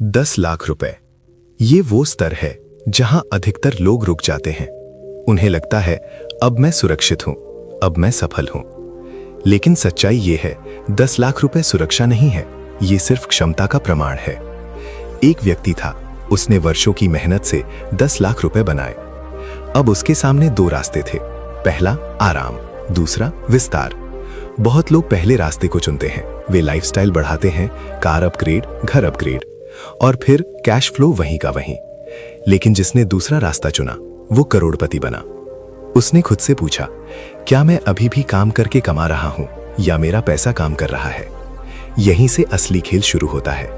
10 लाख रुपए, ये वो स्तर है जहां अधिकतर लोग रुक जाते हैं। उन्हें लगता है अब मैं सुरक्षित हूं, अब मैं सफल हूं। लेकिन सच्चाई ये है, 10 लाख रुपए सुरक्षा नहीं है, ये सिर्फ क्षमता का प्रमाण है। एक व्यक्ति था, उसने वर्षों की मेहनत से 10 लाख रुपए बनाए। अब उसके सामने दो रास्ते थे, पहला आराम, दूसरा विस्तार। बहुत लोग पहले रास्ते को चुनते हैं, वे लाइफस्टाइल बढ़ाते हैं, कार अपग्रेड, घर अपग्रेड, और फिर कैश फ्लो वहीं का वहीं। लेकिन जिसने दूसरा रास्ता चुना वो करोड़पति बना। उसने खुद से पूछा, क्या मैं अभी भी काम करके कमा रहा हूं या मेरा पैसा काम कर रहा है? यहीं से असली खेल शुरू होता है।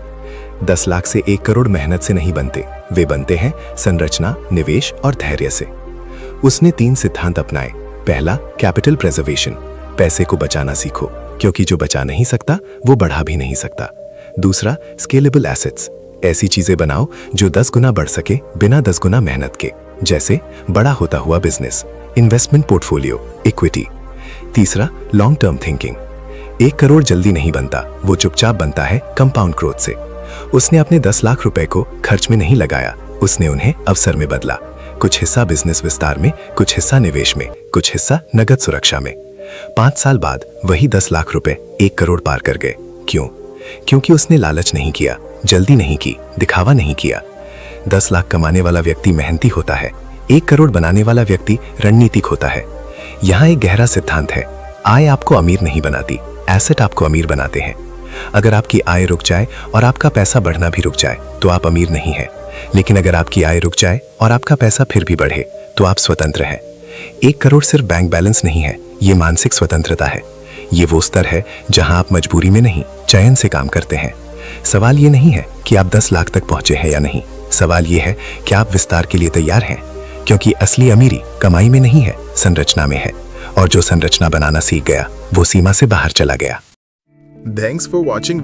10 लाख से 1 करोड़ मेहनत से नहीं बनते, वे बनते हैं संरचना, निवेश और धैर्य से। उसने 3 सिद्धांत अपनाए। पहला, कैपिटल प्रेजर्वेशन, पैसे को बचाना सीखो, क्योंकि जो बचा नहीं सकता वो बढ़ा भी नहीं सकता। दूसरा, स्केलेबल एसेट्स, ऐसी चीजें बनाओ जो 10 गुना बढ़ सके बिना 10 गुना मेहनत के, जैसे बड़ा होता हुआ बिजनेस, इन्वेस्टमेंट पोर्टफोलियो, इक्विटी। तीसरा, लॉन्ग टर्म थिंकिंग, 1 करोड़ जल्दी नहीं बनता, वो चुपचाप बनता है कंपाउंड ग्रोथ से। उसने अपने 10 लाख रुपए को खर्च में नहीं लगाया, उसने उन्हें अवसर में बदला। कुछ हिस्सा बिजनेस विस्तार में, कुछ हिस्सा निवेश में, कुछ हिस्सा नगद सुरक्षा में। 5 साल बाद वही 10 लाख रुपए 1 करोड़ पार कर गए। क्यों? क्योंकि उसने लालच नहीं किया, जल्दी नहीं की, दिखावा नहीं किया। 10 लाख कमाने वाला व्यक्ति मेहनती होता है, 1 करोड़ बनाने वाला व्यक्ति रणनीतिक होता है। यहाँ एक गहरा सिद्धांत है, आय आपको अमीर नहीं बनाती, एसेट आपको अमीर बनाते हैं। अगर आपकी आय रुक जाए और आपका पैसा बढ़ना भी रुक जाए तो आप अमीर नहीं हैं। लेकिन अगर आपकी आय रुक जाए और आपका पैसा फिर भी बढ़े तो आप स्वतंत्र हैं। 1 करोड़ सिर्फ बैंक बैलेंस नहीं है, ये मानसिक स्वतंत्रता है। ये वो स्तर है जहां आप मजबूरी में नहीं, चयन से काम करते हैं। सवाल ये नहीं है कि आप 10 लाख तक पहुंचे हैं या नहीं, सवाल ये है कि आप विस्तार के लिए तैयार हैं। क्योंकि असली अमीरी कमाई में नहीं है, संरचना में है। और जो संरचना बनाना सीख गया वो सीमा से बाहर चला गया। Thanks for watching.